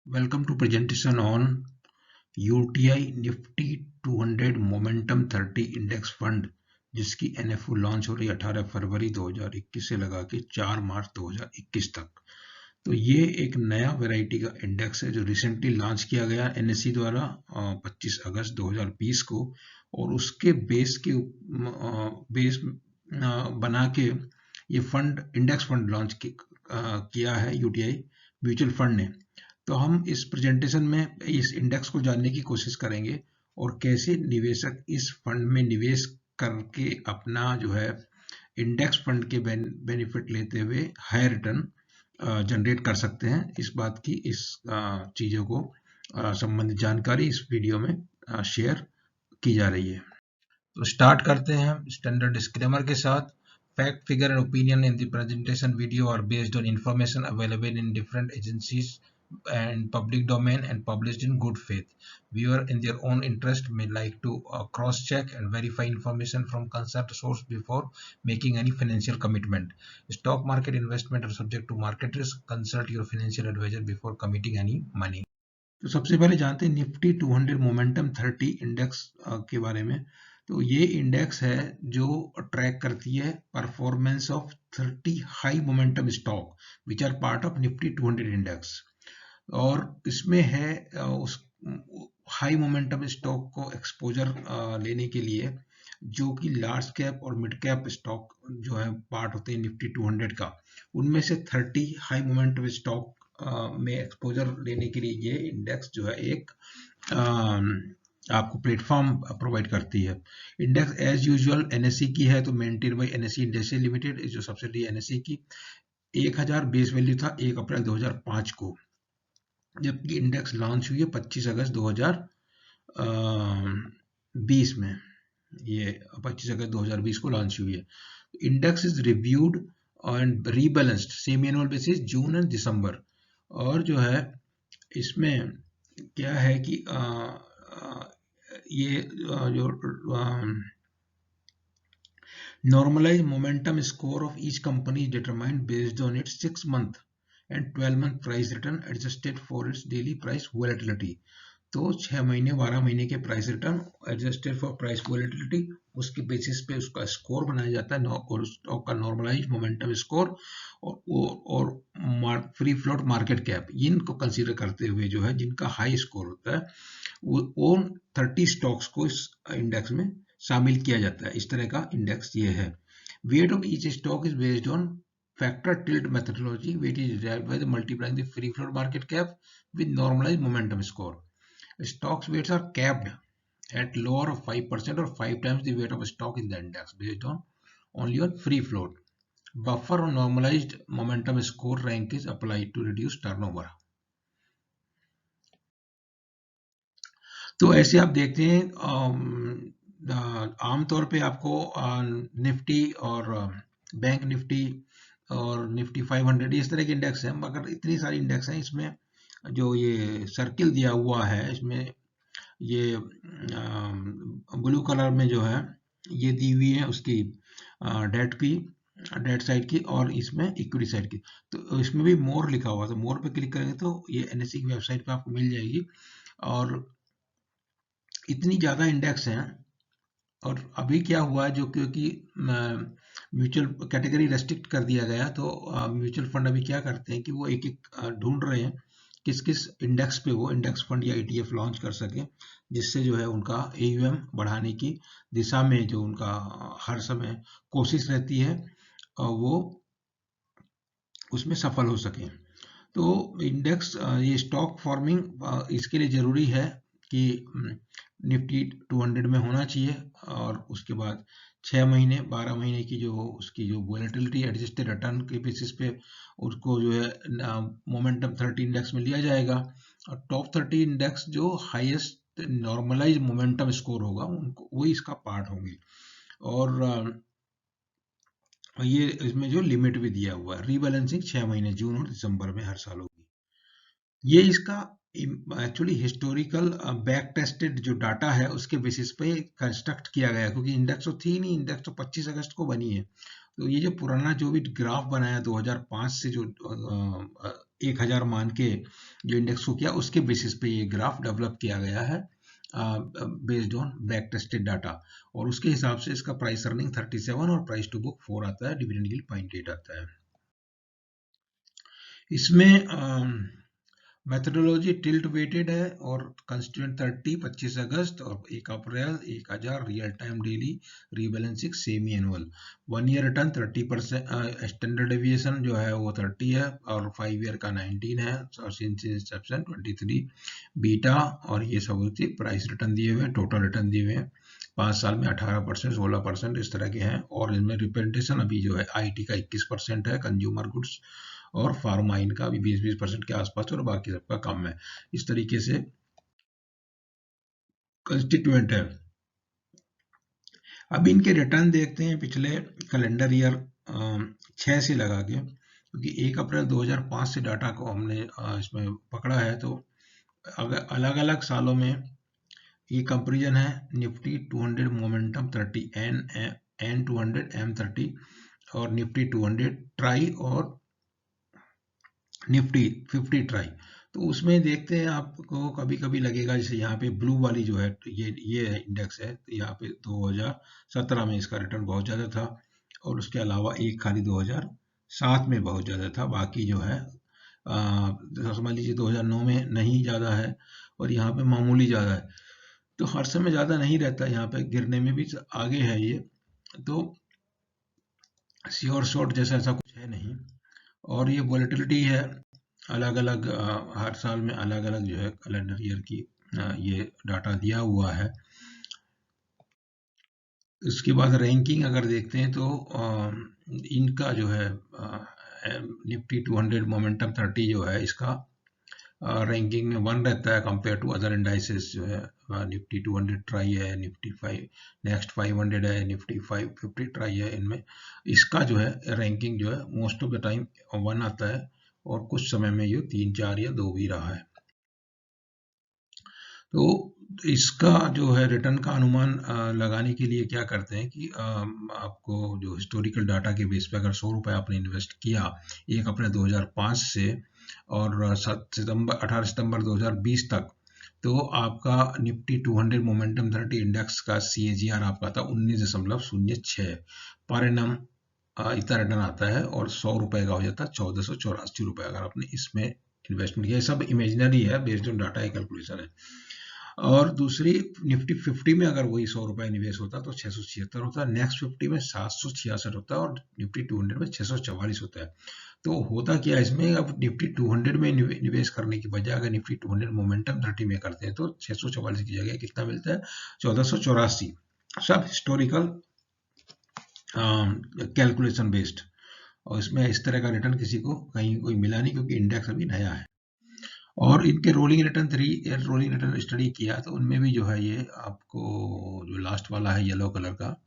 Welcome to presentation on UTI Nifty 200 Momentum 30 Index Fund जिसकी NFO launch हो रही है 18 फरवरी 2021 से लगा के 4 मार्च 2021 तक। तो ये एक नया वैरायटी का इंडेक्स है जो रिसेंटली लॉन्च किया गया NSE द्वारा 25 अगस्त 2020 को, और उसके बेस बना के ये फंड इंडेक्स फंड लॉन्च किया है UTI म्यूचुअल फंड ने। तो हम इस प्रेजेंटेशन में इस इंडेक्स को जानने की कोशिश करेंगे और कैसे निवेशक इस फंड में निवेश करके अपना जो है इंडेक्स फंड के बेनिफिट लेते हुए हाई रिटर्न जनरेट कर सकते हैं। इस बात की इस चीज़ों को संबंधित जानकारी इस वीडियो में शेयर की जा रही है। तो स्टार्ट करते हैं स्टैंडर्ड डिस्क्लेमर के साथ। Fact, figure and opinion in the presentation video are based on information available in different agencies and public domain and published in good faith. Viewer in their own interest may like to cross-check and verify information from concerned source before making any financial commitment. Stock market investment are subject to market risk. Consult your financial advisor before committing any money. तो सबसे पहले जानते हैं Nifty 200 momentum 30 index के बारे में। तो ये इंडेक्स है जो ट्रैक करती है performance of 30 high momentum stock which are part of Nifty 200 index. और इसमें है उस हाई मोमेंटम स्टॉक को एक्सपोजर लेने के लिए जो कि लार्ज कैप और मिड कैप स्टॉक जो है पार्ट होते हैं निफ्टी 200 का, उनमें से 30 हाई मोमेंटम स्टॉक में एक्सपोजर लेने के लिए ये इंडेक्स जो है एक आपको प्लेटफॉर्म प्रोवाइड करती है। इंडेक्स एज यूजुअल NSE की है, तो maintain by NSE industry limited जो सब्सिडी NSE की। 1000 बेस वैल्यू था 1 अप्रैल 2005 को, जबकि इंडेक्स लॉन्च हुई है 25 अगस्त 2020 में। ये 25 अगस्त 2020 को लॉन्च हुई है। Index is reviewed and rebalanced semi annual basis June and December. और जो है इसमें क्या है कि ये जो normalized momentum score of each company is determined based on its 6-month and 12-month price return adjusted for its daily price volatility. तो 6 महीने 12 महीने के price return adjusted for price volatility, उसके बेसिस पे उसका स्कोर बनाया जाता है और स्टॉक का नॉर्मलाइज मोमेंटम स्कोर और फ्री फ्लोट मार्केट कैप, इनको कंसीडर करते हुए जो है जिनका हाई स्कोर होता है वो 30 स्टॉक्स को इस इंडेक्स में शामिल किया जाता है। इस तरह का इंडेक्स ये है। Weight of each stock is based on factor tilt methodology. Weight is derived by the multiplying the free float market cap with normalized momentum score. Stocks weights are capped at lower of 5% or 5 times the weight of a stock in the index based on only on free float. Buffer on normalized momentum score rank is applied to reduce turnover. तो ऐसे आप देखते हैं आमतौर पे आपको Nifty और bank Nifty और निफ्टी 500 इस तरह के इंडेक्स हैं, मगर इतनी सारी इंडेक्स हैं। इसमें जो ये सर्किल दिया हुआ है इसमें ये ब्लू कलर में जो है ये दी हुई है उसकी डेट साइड की और इसमें इक्विटी साइड की। तो इसमें भी मोर लिखा हुआ, तो मोर पे क्लिक करेंगे तो ये NSE की वेबसाइट पे आपको मिल जाएगी। और इतनी ज़्यादा इंडेक्स हैं। और अभी क्या हुआ है, जो क्योंकि म्यूचुअल कैटेगरी रेस्ट्रिक्ट कर दिया गया, तो म्यूचुअल फंड अभी क्या करते हैं कि वो एक एक ढूंढ रहे हैं किस किस इंडेक्स पे वो इंडेक्स फंड या ETF लॉन्च कर सके, जिससे जो है उनका AUM बढ़ाने की दिशा में जो उनका हर समय कोशिश रहती है वो उसमें सफल हो सके। तो इंडेक्स ये स्टॉक फॉर्मिंग इसके लिए ज़रूरी है कि निफ्टी 200 में होना चाहिए, और उसके बाद 6 महीने 12 महीने की जो उसकी जो वॉलेटिलिटी एडजस्टेड रिटर्न के बेसिस पे उसको जो है मोमेंटम 30 इंडेक्स में लिया जाएगा। और टॉप 30 इंडेक्स जो हाईएस्ट नॉर्मलाइज मोमेंटम स्कोर होगा उनको वही इसका पार्ट होंगे। और ये इसमें जो लिमिट भी दिया हुआ है, रीबैलेंसिंग 6 महीने जून और दिसंबर में हर साल होगी। ये इसका एक्चुअली हिस्टोरिकल बैक टेस्टेड जो डाटा है उसके बेसिस पे कंस्ट्रक्ट किया गया, क्योंकि इंडेक्स तो थी नहीं, इंडेक्स तो 25 अगस्त को बनी है। तो ये जो पुराना जो भी ग्राफ बनाया 2005 से जो 1000 मान के जो इंडेक्स को किया, उसके बेसिस पे ये ग्राफ डेवलप किया गया है based on back tested data, और उसके हिसाब से इसका प्राइस अर्निंग 37 और प्राइस टू बुक 4 आता है, डिविडेंड यील्ड 0.8 आता है। इसमें मेथोडोलॉजी टिल्ट वेटेड है और कंस्टिट्यूएंट 30 25 अगस्त और 1 अप्रैल 1000 real time daily rebalancing semi annual 1 year return 30%, standard deviation जो है वो 30 है और 5 ईयर का 19 है और सिंस इंसेप्शन 23 बीटा, और ये सब प्राइस रिटर्न दिए हुए हैं, टोटल रिटर्न दिए हुए हैं 5 साल में 18% 16% इस तरह के हैं। और इनमें रिप्रेजेंटेशन अभी जो है आईटी का 21% है, कंज्यूमर गुड्स और फार्मा इनका भी 20% के आसपास और बाकी सबका कम है। इस तरीके से कंस्टिट्यूएंट है। अब इनके रिटर्न देखते हैं पिछले कैलेंडर ईयर 6 से लगा के, क्योंकि 1 अप्रैल 2005 से डाटा को हमने इसमें पकड़ा है, तो अगर अलग अलग सालों में ये कंपेरिजन है निफ्टी 200 मोमेंटम 30 एन 200 M30 और निफ्टी 200 ट्राई और निफ्टी 50 ट्राई। तो उसमें देखते हैं आपको कभी कभी लगेगा जैसे यहाँ पे ब्लू वाली जो है ये इंडेक्स है, तो यहाँ पे 2017 में इसका रिटर्न बहुत ज़्यादा था, और उसके अलावा एक खाली 2007 में बहुत ज़्यादा था, बाकी जो है समझ लीजिए 2009 में नहीं ज़्यादा है और यहाँ पे मामूली ज़्यादा है। तो हर समय ज़्यादा नहीं रहता, यहाँ पे गिरने में भी आगे है ये, तो श्योर शॉर्ट जैसा ऐसा कुछ है नहीं। और ये वॉलेटिलिटी है अलग अलग हर साल में अलग अलग जो है कैलेंडर ईयर की ये डाटा दिया हुआ है। इसके बाद रैंकिंग अगर देखते हैं तो इनका जो है निफ्टी 200 मोमेंटम 30 जो है इसका रैंकिंग में 1 रहता है कंपेयर टू अदर इंडाइसेस जो है निफ्टी 200 ट्राई है, निफ्टी 5 नेक्स्ट 500 है, निफ्टी 550 ट्राई है, इनमें इसका जो है रैंकिंग जो है मोस्ट ऑफ द टाइम 1 आता है और कुछ समय में ये 3 4 या 2 भी रहा है। तो इसका जो है रिटर्न का अनुमान लगाने के लिए क्या करते हैं कि आपको जो हिस्टोरिकल डाटा के बेस पे अगर 100 रुपये आपने इन्वेस्ट किया 1 अप्रैल 2005 से और 18 सितंबर 2020 तक, तो आपका निफ्टी 200 मोमेंटम 30 इंडेक्स का CAGR आपका था 19.06 पर एनम, इतना रिटर्न आता है और 100 रुपए का हो जाता है 1484 रुपए अगर आपने इसमें इन्वेस्टमेंट किया। सब इमेजिनरी है, बेस्ड ऑन डाटा कैलकुलेशन है। और दूसरी निफ्टी 50 में अगर वही 100 रुपए निवेश होता तो 676 होता है, नेक्स्ट 50 में 766 होता है और निफ्टी 200 में 644 होता है। तो होता क्या है इसमें, अब निफ्टी 200 में निवेश करने की बजाय अगर निफ्टी 200 मोमेंटम 30 में करते हैं तो 644 की जगह कितना मिलता है 1484। सब हिस्टोरिकल कैलकुलेशन बेस्ड, और इसमें इस तरह का रिटर्न किसी को कहीं कोई मिला नहीं क्योंकि इंडेक्स अभी नया है। और इनके rolling return 3 year rolling return study किया तो उनमें भी जो है ये आपको जो लास्ट वाला है येलो कलर का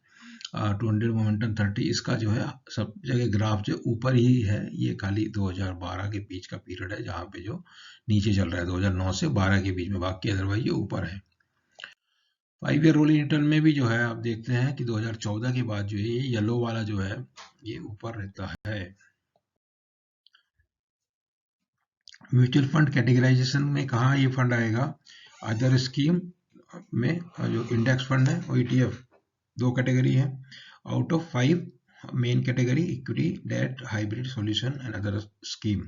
200 मोमेंटम 30, इसका जो है सब जगह ग्राफ जो ऊपर ही है, ये खाली 2012 के बीच का पीरियड है जहाँ पे जो नीचे चल रहा है 2009 से 12 के बीच में, बाकी अदरवाइज ये ऊपर है। 5 ईयर रोलिंग रिटर्न में भी जो है आप देखते हैं कि 2014 के बाद जो है ये येलो वाला जो है ये ऊपर रहता है। म्यूचुअल फंड कैटेगराइजेशन में कहाँ ये फंड आएगा, अदर स्कीम में जो इंडेक्स फंड है वो ETF, 2 कैटेगरी है out of 5 main category, equity debt hybrid solution and other scheme.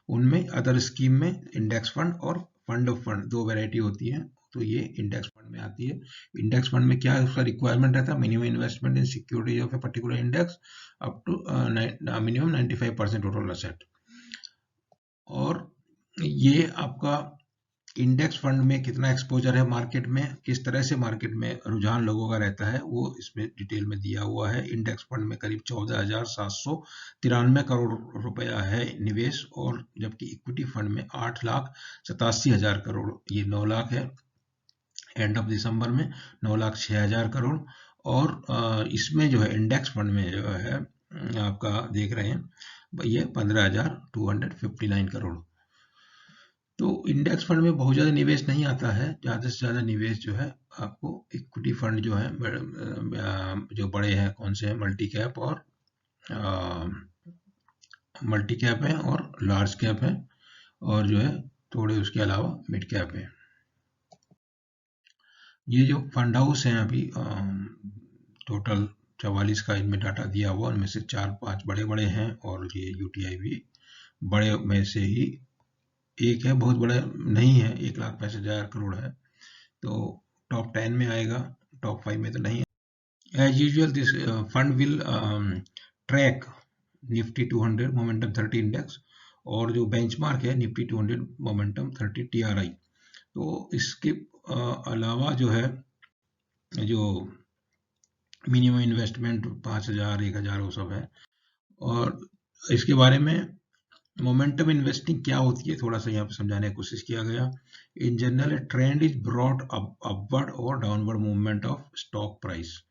उनमें अदर स्कीम में इंडेक्स फंड और फंड ऑफ फंड 2 वैरायटी होती है, तो ये इंडेक्स फंड में आती है। इंडेक्स फंड में क्या है, उसका रिक्वायरमेंट रहता है minimum investment in securities of a particular index up to minimum 95% total asset. और ये आपका इंडेक्स फंड में कितना एक्सपोजर है मार्केट में, किस तरह से मार्केट में रुझान लोगों का रहता है, वो इसमें डिटेल में दिया हुआ है। इंडेक्स फंड में करीब 14,793 करोड़ रुपया है निवेश, और जबकि इक्विटी फंड में 8,87,000 करोड़, ये 9 लाख है एंड ऑफ दिसंबर में 9,06,000 करोड़। और इसमें जो है इंडेक्स फंड में जो है आपका देख रहे हैं ये 15,259 करोड़। तो इंडेक्स फंड में बहुत ज़्यादा निवेश नहीं आता है, ज़्यादा से ज़्यादा निवेश जो है आपको इक्विटी फंड जो है जो बड़े हैं कौन से हैं, मल्टी कैप और मल्टी कैप है और लार्ज कैप है, और जो है थोड़े उसके अलावा मिड कैप है। ये जो फंड हाउस हैं अभी टोटल 44 का इनमें डाटा दिया हुआ, उनमें से 4-5 बड़े बड़े हैं और ये यूटीआई भी बड़े में से ही एक है, बहुत बड़ा नहीं है, 1,65,000 करोड़ है, तो टॉप 10 में आएगा, टॉप 5 में तो नहीं है। As usual this fund will track Nifty 200 momentum 30 index और जो बेंचमार्क है निफ्टी 200 मोमेंटम 30 टीआरआई। तो इसके अलावा जो है जो मिनिमम इन्वेस्टमेंट 5,000 1,000 वो सब है। और इसके बारे में मोमेंटम इन्वेस्टिंग क्या होती है थोड़ा सा यहाँ पे समझाने की कोशिश किया गया। In general a trend is brought upward और downward movement of stock price.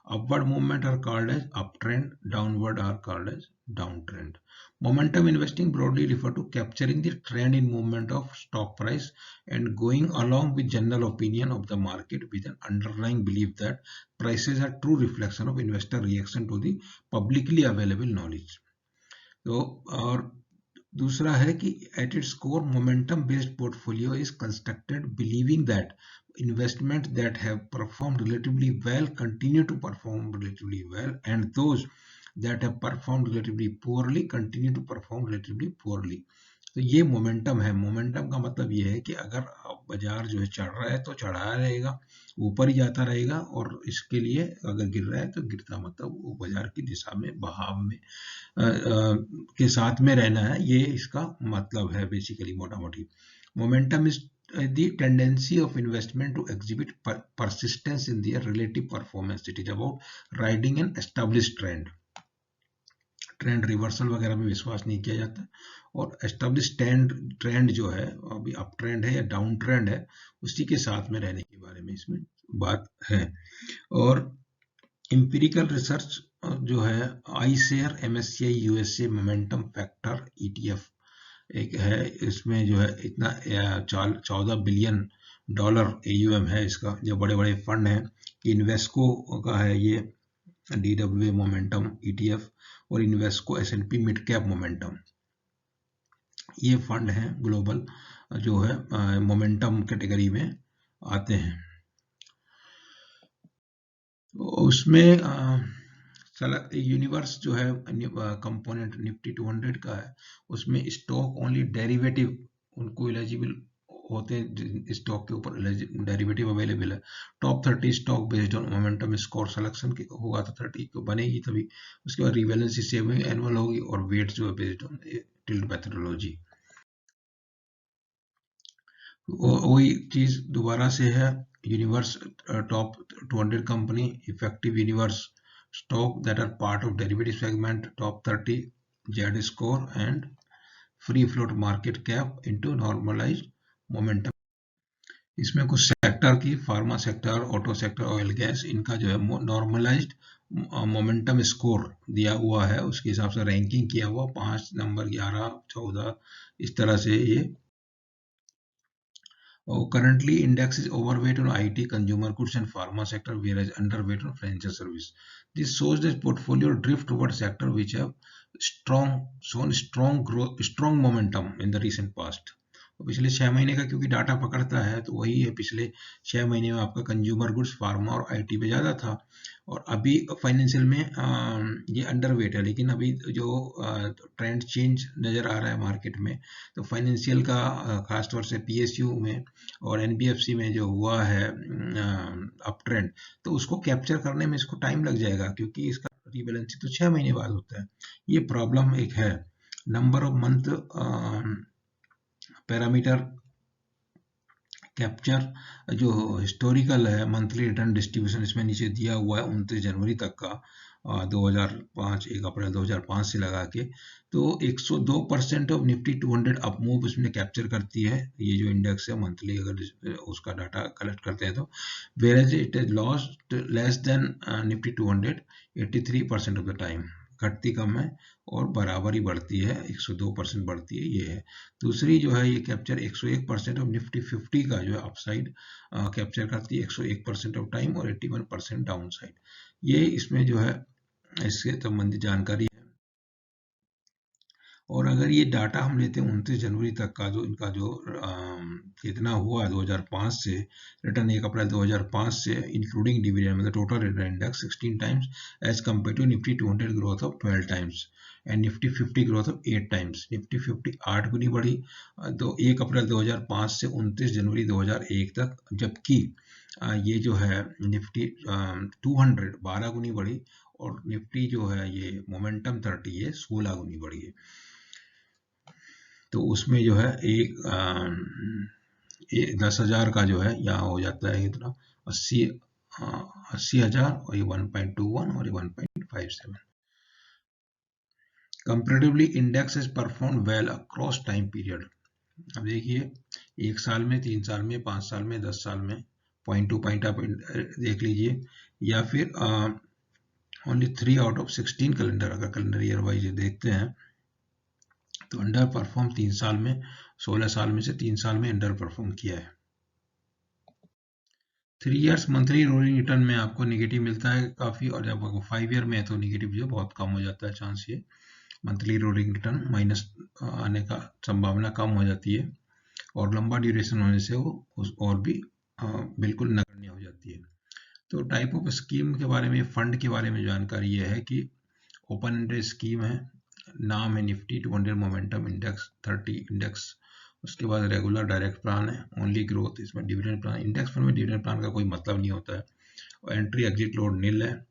Upward movement are called as uptrend, downward are called as downtrend. Momentum investing broadly refer to capturing the trend in movement of stock price and going along with general opinion of the market with an underlying belief that prices are true reflection of investor reaction to the publicly available knowledge. तो और दूसरा है कि at its core momentum based portfolio is constructed believing that investments that have performed relatively well continue to perform relatively well and those that have performed relatively poorly continue to perform relatively poorly. तो ये momentum है। Momentum का मतलब ये है कि अगर बाजार जो है चढ़ रहा है तो चढ़ा रहेगा, ऊपर ही जाता रहेगा, और इसके लिए अगर गिर रहा है तो गिरता, मतलब वो बाजार की दिशा में, बहाव में के साथ में रहना है, ये इसका मतलब है बेसिकली मोटा मोटी। Momentum is the tendency of investment to exhibit persistence in their relative performance. It is about riding an established trend. Trend reversal वगैरह में विश्वास नहीं किया जाता, और एस्टेब्लिश ट्रेंड जो है अभी अप ट्रेंड है या डाउन ट्रेंड है, उसी के साथ में रहने के बारे में इसमें बात है। और एम्पिरिकल रिसर्च जो है I share MSCI USA momentum factor ETF एक है, इसमें जो है इतना 14 बिलियन डॉलर AUM है इसका, जो बड़े बड़े फंड हैं। इन्वेस्को का है ये DWA मोमेंटम ETF और Invesco S&P mid cap momentum, ये फंड हैं ग्लोबल जो है मोमेंटम कैटेगरी में आते हैं। उसमें यूनिवर्स जो है कंपोनेंट निफ्टी 200 का है, उसमें स्टॉक ओनली डेरिवेटिव उनको एलिजिबल होते हैं, स्टॉक के ऊपर डेरिवेटिव अवेलेबल है। Top 30 stock based on momentum score selection होगा तो 30 को बनेगी तभी। उसके बाद रिवेलेंसी सेविंग एनुअल होगी, और वेट जो है बेस्ड ऑन टिल्ड मेथडोलॉजी। वही चीज दोबारा से है, universe top 200 company effective universe stock that are part of derivative segment top 30 Z score and free float market cap into normalized momentum। इसमें कुछ सेक्टर की, pharma sector, auto sector, oil gas, इनका जो है नॉर्मलाइज्ड मोमेंटम स्कोर दिया हुआ है, उसके हिसाब से रैंकिंग किया हुआ 5 नंबर 11 14 इस तरह से ये। Currently index is overweight on IT, consumer goods and pharma sector, whereas underweight on financial service. This shows that portfolio drift towards sector which have shown strong momentum in the recent past. पिछले 6 महीने का क्योंकि data पकड़ता है तो वही है, पिछले 6 महीने में आपका कंज्यूमर गुड्स, फार्मा और IT पे ज़्यादा था, और अभी फाइनेंशियल में ये अंडरवेट है। लेकिन अभी जो ट्रेंड चेंज नज़र आ रहा है मार्केट में, तो फाइनेंशियल का खासतौर से PSU में और NBFC में जो हुआ है अप ट्रेंड, तो उसको कैप्चर करने में इसको टाइम लग जाएगा, क्योंकि इसका रीबैलेंसिंग तो 6 महीने बाद होता है। ये प्रॉब्लम एक है। Number of month parameter capture जो हिस्टोरिकल है, मंथली रिटर्न डिस्ट्रीब्यूशन इसमें नीचे दिया हुआ है 29 जनवरी तक का, 2005 1 अप्रैल 2005 से लगा के, तो 102% ऑफ निफ्टी 200 अप मूव इसमें कैप्चर करती है, ये जो इंडेक्स है मंथली अगर उसका डाटा कलेक्ट करते हैं तो। Whereas it is lost less than Nifty 200 83% of the time, घटती कम है और बराबर ही बढ़ती है, 102% बढ़ती है, ये है। दूसरी जो है ये कैप्चर 101% ऑफ निफ्टी 50 का जो है अपसाइड कैप्चर करती है 101% ऑफ टाइम, और 81% डाउन साइड। ये इसमें जो है इससे संबंधित जानकारी है। और अगर ये डाटा हम लेते हैं 29 जनवरी तक का, जो इनका जो कितना हुआ 2005 से, रिटर्न 1 अप्रैल 2005 से इंक्लूडिंग डिविडेंड, मतलब total return index 16 times as compared to Nifty 200 growth of 12 times and Nifty 50 growth of 8 times. Nifty 50 8 गुनी बढ़ी तो 1 अप्रैल 2005 से 29 जनवरी 2001 तक, जबकि ये जो है निफ्टी 200 12 गुनी बढ़ी और निफ्टी जो है ये मोमेंटम 30 ये 16 गुनी बढ़ी है। तो उसमें जो है एक 10,000 का जो है यहाँ हो जाता है इतना 80,000 और ये 1.21 और ये 1.57। Comparatively index is perform well across time period. अब देखिए 1 साल में, 3 साल में, 5 साल में, 10 साल में, पॉइंट टू पॉइंट आप देख लीजिए, या फिर ओनली 3 आउट ऑफ 16 कैलेंडर, अगर कैलेंडर ईयर वाइज देखते हैं तो अंडर परफॉर्म 3 साल में, 16 साल में से 3 साल में अंडर परफॉर्म किया है। 3 इयर्स मंथली रोलिंग रिटर्न में आपको नेगेटिव मिलता है काफी, और जब आपको 5 ईयर में है तो नेगेटिव जो बहुत कम हो जाता है चांस, ये मंथली रोलिंग रिटर्न माइनस आने का संभावना कम हो जाती है, और लंबा ड्यूरेशन होने से वो और भी बिल्कुल नगण्य हो जाती है। तो टाइप ऑफ स्कीम के बारे में, फंड के बारे में जानकारी ये है कि ओपन एंडेड स्कीम है, नाम है निफ्टी 200 मोमेंटम इंडेक्स 30 इंडेक्स। उसके बाद रेगुलर डायरेक्ट प्लान है, ओनली ग्रोथ, इसमें डिविडेंड प्लान, इंडेक्स फंड में डिविडेंड प्लान का कोई मतलब नहीं होता है, और एंट्री एग्जिट लोड नील है।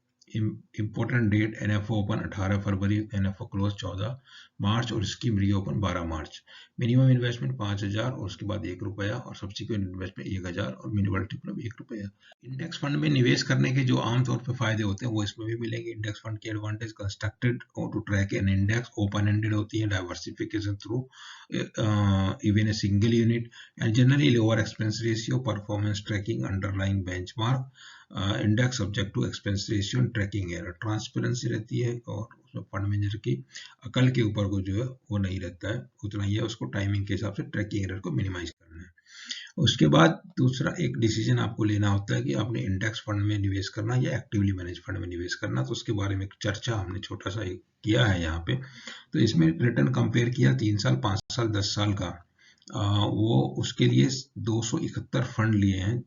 इम्पोर्टेंट डेट एनएफओ ओपन 18 फरवरी, एनएफओ क्लोज 14 मार्च और स्कीम रीओपन 12 मार्च। मिनिमम इन्वेस्टमेंट 5,000 और उसके बाद 1 रुपया, और सब्सिक्वेंट इन्वेस्टमेंट 1,000 और मिनिमम टिप 1 रुपया। इंडेक्स फंड में निवेश करने के जो आमतौर पर फायदे होते हैं वो इसमें भी मिलेंगे। इंडेक्स फंड की advantage, constructed to track an index, open ended होती है, diversification through even a single unit, and generally lower expense ratio, performance tracking, underlying benchmark, index subject to expense ratio and tracking error, transparency रहती है, और उसमें fund manager की अकल के ऊपर को जो है वो नहीं रहता है, उतना ही है, उसको टाइमिंग के हिसाब से ट्रैकिंग एरर को मिनिमाइज करना है। उसके बाद दूसरा एक डिसीजन आपको लेना होता है कि आपने इंडेक्स फंड में निवेश करना या एक्टिवली मैनेज फंड में निवेश करना, तो उसके बारे में चर्चा हमने छोटा सा एक किया है यहाँ पे। तो इसमें रिटर्न कंपेयर किया 3 साल, 5 साल, 10 साल का, वो उसके लिए 271 फंड लिए हैं,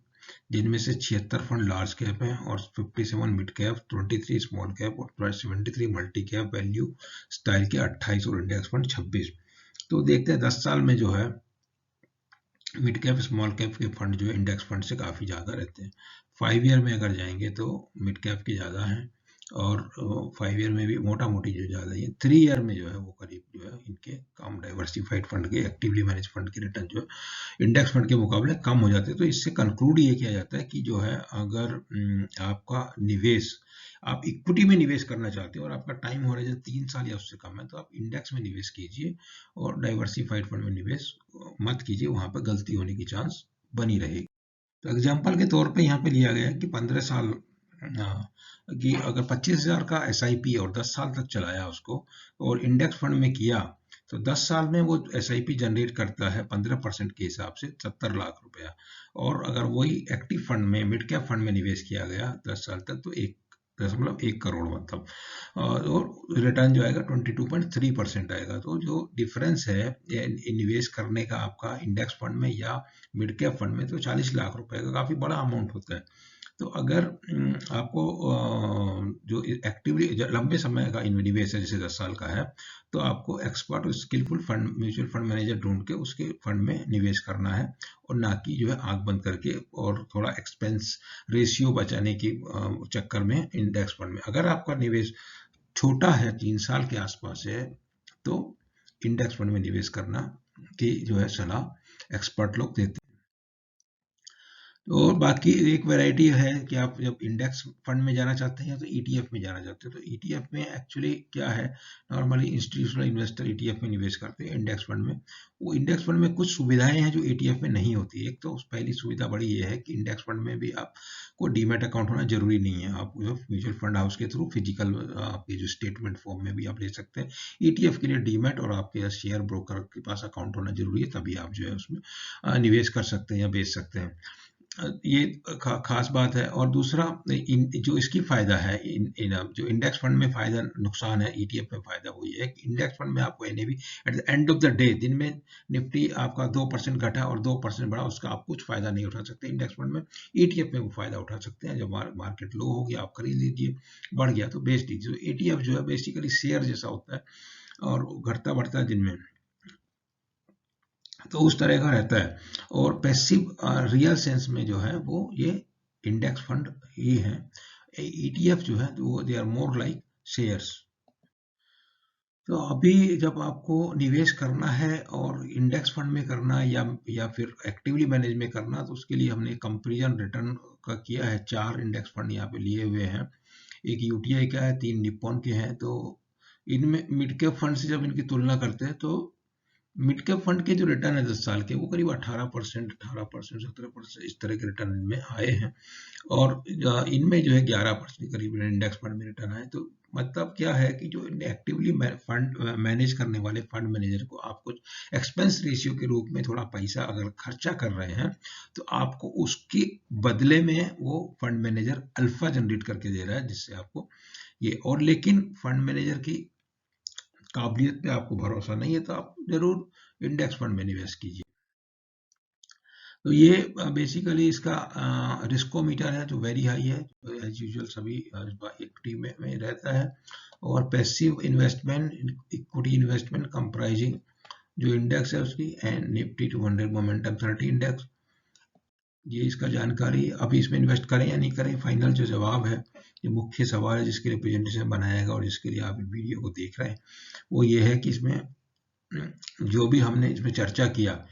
जिनमें से 76 फंड लार्ज कैप हैं और 57 मिड कैप, 23 स्मॉल कैप और 73 मल्टी कैप वैल्यू स्टाइल के 28 और इंडेक्स फंड 26। तो देखते हैं 10 साल में जो है मिड कैप स्मॉल कैप के फंड जो है इंडेक्स फंड से काफ़ी ज़्यादा रहते हैं। 5 ईयर में अगर जाएंगे तो मिड कैप के ज़्यादा हैं, और 5 ईयर में भी मोटा मोटी जो ज़्यादा है, 3 ईयर में जो है वो करीब जो है इनके कम डाइवर्सिफाइड फंड के, एक्टिवली मैनेज फंड के रिटर्न जो है इंडेक्स फंड के मुकाबले कम हो जाते हैं। तो इससे कंक्लूड ये किया जाता है कि जो है अगर आपका निवेश, आप इक्विटी में निवेश करना चाहते हैं और आपका टाइम हो रहा है 3 साल या उससे कम है, तो आप इंडेक्स में निवेश कीजिए और डाइवर्सिफाइड फंड में निवेश मत कीजिए, वहां पर गलती होने की चांस बनी रहेगी। तो एग्जाम्पल के तौर पे यहाँ पे लिया गया है कि 15 साल कि अगर 25,000 का SIP और 10 साल तक चलाया उसको और इंडेक्स फंड में किया, तो 10 साल में वो SIP जनरेट करता है 15% के हिसाब से 70 लाख रुपया, और अगर वही एक्टिव फंड में, मिड कैप फंड में निवेश किया गया 10 साल तक, तो 1.1 करोड़ मतलब, और रिटर्न जो आएगा 22.3% आएगा। तो जो डिफरेंस है निवेश करने का आपका इंडेक्स फंड में या मिड कैप फंड में, तो 40 लाख रुपए का काफी बड़ा अमाउंट होता है। तो अगर आपको जो एक्टिवली लंबे समय का निवेश है जैसे 10 साल का है, तो आपको एक्सपर्ट और skilful fund mutual fund manager ढूंढ के उसके फंड में निवेश करना है, और ना कि जो है आंख बंद करके और थोड़ा एक्सपेंस रेशियो बचाने की चक्कर में इंडेक्स फंड में। अगर आपका निवेश छोटा है, 3 साल के आसपास है, तो इंडेक्स फंड में निवेश करना की जो है सलाह एक्सपर्ट लोग देते हैं। और बाकी एक वैरायटी है कि आप जब इंडेक्स फंड में जाना चाहते हैं या तो ETF में जाना चाहते हैं, तो ETF में एक्चुअली क्या है, नॉर्मली इंस्टीट्यूशनल इन्वेस्टर ETF में निवेश करते हैं। इंडेक्स फंड में, वो इंडेक्स फंड में कुछ सुविधाएं हैं जो ETF में नहीं होती। एक तो पहली सुविधा बड़ी ये है कि इंडेक्स फंड में भी आपको डीमैट अकाउंट होना जरूरी नहीं है, आप जो म्यूचुअल फंड हाउस के थ्रू फिजिकल आपके जो स्टेटमेंट फॉर्म में भी आप ले सकते हैं। ETF के लिए डीमैट और आपके शेयर ब्रोकर के पास अकाउंट होना जरूरी है, तभी आप जो है उसमें निवेश कर सकते हैं या बेच सकते हैं। ये खास बात है। और दूसरा जो इसकी फायदा है, जो इंडेक्स फंड में फायदा नुकसान है ईटीएफ में फायदा वही है कि इंडेक्स फंड में आपको NAV at the end of the day, दिन में निफ्टी आपका 2% घटा और 2% बढ़ा, उसका आप कुछ फायदा नहीं उठा सकते इंडेक्स फंड में। ईटीएफ में वो फायदा उठा सकते हैं। जब मार्केट लो हो गया आप खरीद लीजिए, बढ़ गया तो बेच दीजिए। ईटीएफ जो है बेसिकली शेयर जैसा होता है और घटता बढ़ता है दिन में, तो उस तरह का रहता है। और पैसिव रियल सेंस में जो है वो ये इंडेक्स फंड ही है। ईटीएफ जो है वो they are more like shares. तो अभी जब आपको निवेश करना है और इंडेक्स फंड में करना है या फिर एक्टिवली मैनेज में करना, तो उसके लिए हमने कंपैरिजन रिटर्न का किया है। 4 इंडेक्स फंड यहाँ पे लिए हुए हैं, एक यूटीआई का है, 3 निप्पॉन के हैं। तो इनमें मिड कैप फंड से जब इनकी तुलना करते हैं तो मिड कैप फंड के जो रिटर्न है 10 साल के, वो करीब 18%, 17% इस तरह के रिटर्न इनमें आए हैं। और इनमें जो है 11% करीब इंडेक्स फंड में रिटर्न आए। तो मतलब क्या है कि जो एक्टिवली फंड मैनेज करने वाले फंड मैनेजर को आप कुछ एक्सपेंस रेशियो के रूप में थोड़ा पैसा अगर खर्चा कर रहे हैं, तो आपको उसके बदले में वो फंड मैनेजर अल्फा जनरेट करके दे रहा है, जिससे आपको ये। और लेकिन फंड मैनेजर की काबिलियत पे आपको भरोसा नहीं है तो आप जरूर इंडेक्स फंड में निवेश कीजिए। तो ये बेसिकली इसका रिस्कोमीटर है जो वेरी हाई है, एज यूजुअल सभी इक्विटी में रहता है। और passive investment, equity investment comprising जो इंडेक्स है उसकी, एंड निफ्टी 200 मोमेंटम 30 इंडेक्स। ये इसका जानकारी। अभी इसमें इन्वेस्ट करें या नहीं करें, फाइनल जो जवाब है, ये मुख्य सवाल है जिसके लिए प्रेजेंटेशन बनाएगा और जिसके लिए आप वीडियो को देख रहे हैं, वो ये है कि इसमें जो भी हमने इसमें चर्चा किया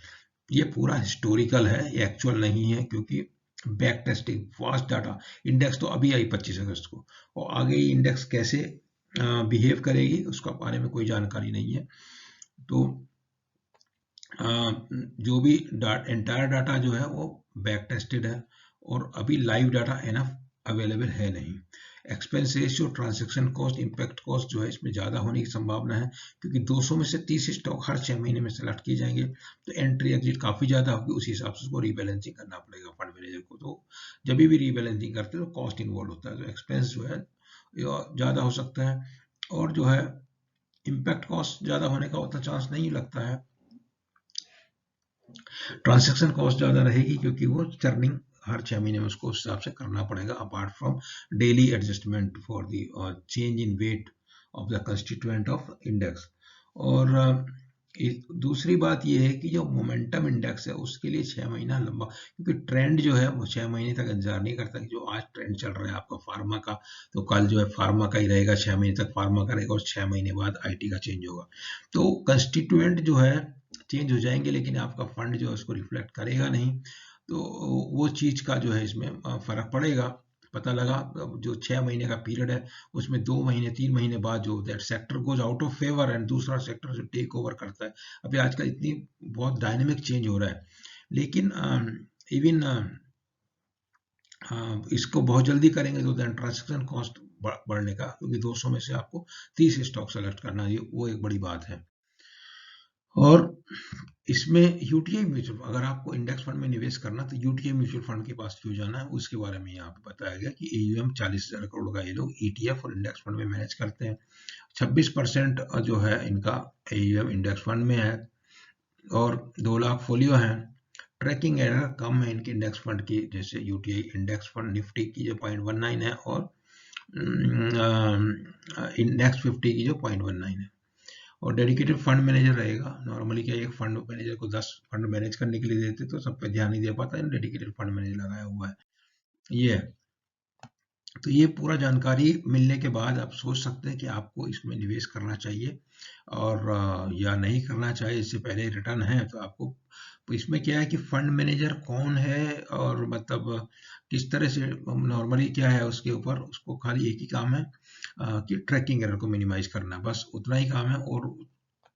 ये पूरा हिस्टोरिकल है, ये एक्चुअल नहीं है। क्योंकि back testing, fast data, index तो अभी आई 25 अगस्त को, और आगे ये इंडेक्स कैसे बिहेव करेगी उसका बारे में कोई जानकारी नहीं है। तो जो भी एंटायर डाटा जो है वो बैक टेस्टेड है और अभी लाइव डाटा एनफ अवेलेबल है नहीं। Expense ratio, transaction cost, impact cost जो है इसमें ज़्यादा होने की संभावना है, क्योंकि 200 में से 30 स्टॉक हर 6 महीने में सेलेक्ट किए जाएंगे, तो एंट्री एग्जिट काफ़ी ज़्यादा होगी। उसी हिसाब से उसको रीबैलेंसिंग करना पड़ेगा फंड मैनेजर को। तो जब भी रीबैलेंसिंग करते हैं तो कॉस्ट इन्वॉल्व होता है, तो एक्सपेंस जो है ज़्यादा हो सकता है। और जो है इम्पैक्ट कॉस्ट ज़्यादा होने का उतना चांस नहीं लगता है। ट्रांजैक्शन कॉस्ट ज़्यादा रहेगी क्योंकि वो चर्निंग हर 6 महीने में उसको उस हिसाब से करना पड़ेगा, apart from daily adjustment for the change in weight of the constituent of index. और दूसरी बात ये है कि जो मोमेंटम इंडेक्स है उसके लिए 6 महीना लंबा, क्योंकि ट्रेंड जो है वो 6 महीने तक इंतजार नहीं करता कि जो आज ट्रेंड चल रहा है आपका फार्मा का, तो कल जो है फार्मा का ही रहेगा, 6 महीने तक फार्मा का रहेगा और 6 महीने बाद आईटी का चेंज होगा। तो कंस्टिट्यूएंट जो है चेंज हो जाएंगे, लेकिन आपका फंड जो है उसको रिफ्लेक्ट करेगा नहीं। तो वो चीज़ का जो है इसमें फर्क पड़ेगा। पता लगा जो 6 महीने का पीरियड है उसमें 2 महीने 3 महीने बाद जो that sector goes out of favour and दूसरा सेक्टर जो टेक ओवर करता है। अभी आजकल इतनी बहुत डायनेमिक चेंज हो रहा है, लेकिन इवन इसको बहुत जल्दी करेंगे तो दैन ट्रांजेक्शन कॉस्ट बढ़ने का, क्योंकि 200 में से आपको 30 स्टॉक सेलेक्ट करना है, वो एक बड़ी बात है। और इसमें यूटीआई म्यूचुअल, अगर आपको इंडेक्स फंड में निवेश करना तो यूटीआई म्यूचुअल फंड के पास क्यों जाना है, उसके बारे में यहाँ पे बताया गया कि एयूएम 40,000 करोड़ का ये लोग ईटीएफ और इंडेक्स फंड में मैनेज करते हैं। 26% जो है इनका एयूएम इंडेक्स फंड में है और 2 लाख फोलियो है। ट्रैकिंग एरर कम है इनके इंडेक्स फंड की, जैसे यूटीआई इंडेक्स फंड निफ्टी की जो 0.19 है और इंडेक्स 50 की जो 0.19 है। और डेडिकेटेड फंड मैनेजर रहेगा। नॉर्मली क्या, एक फंड मैनेजर को 10 फंड मैनेज करने के लिए देते तो सब पे ध्यान नहीं दे पाता है, डेडिकेटेड फंड मैनेजर लगाया हुआ है ये। तो ये पूरा जानकारी मिलने के बाद आप सोच सकते हैं कि आपको इसमें निवेश करना चाहिए और या नहीं करना चाहिए। इससे पहले रिटर्न है तो आपको इसमें क्या है कि फंड मैनेजर कौन है और मतलब किस तरह से, नॉर्मली क्या है उसके ऊपर उसको खाली एक ही काम है कि ट्रैकिंग एरर को मिनिमाइज करना, बस उतना ही काम है। और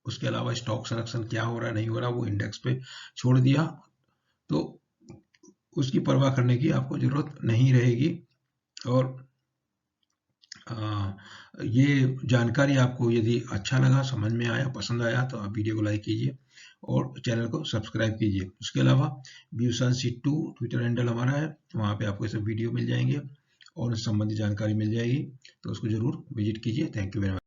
उसके अलावा स्टॉक सिलेक्शन क्या हो रहा है नहीं हो रहा वो इंडेक्स पे छोड़ दिया, तो उसकी परवाह करने की आपको जरूरत नहीं रहेगी। और ये जानकारी आपको यदि अच्छा लगा, समझ में आया, पसंद आया तो आप वीडियो को लाइक कीजिए और चैनल को सब्सक्राइब कीजिए। उसके अलावा Viewsonc2 ट्विटर हैंडल हमारा है, वहाँ पे आपको ये सब वीडियो मिल जाएंगे और संबंधित जानकारी मिल जाएगी, तो उसको जरूर विजिट कीजिए। Thank you very much.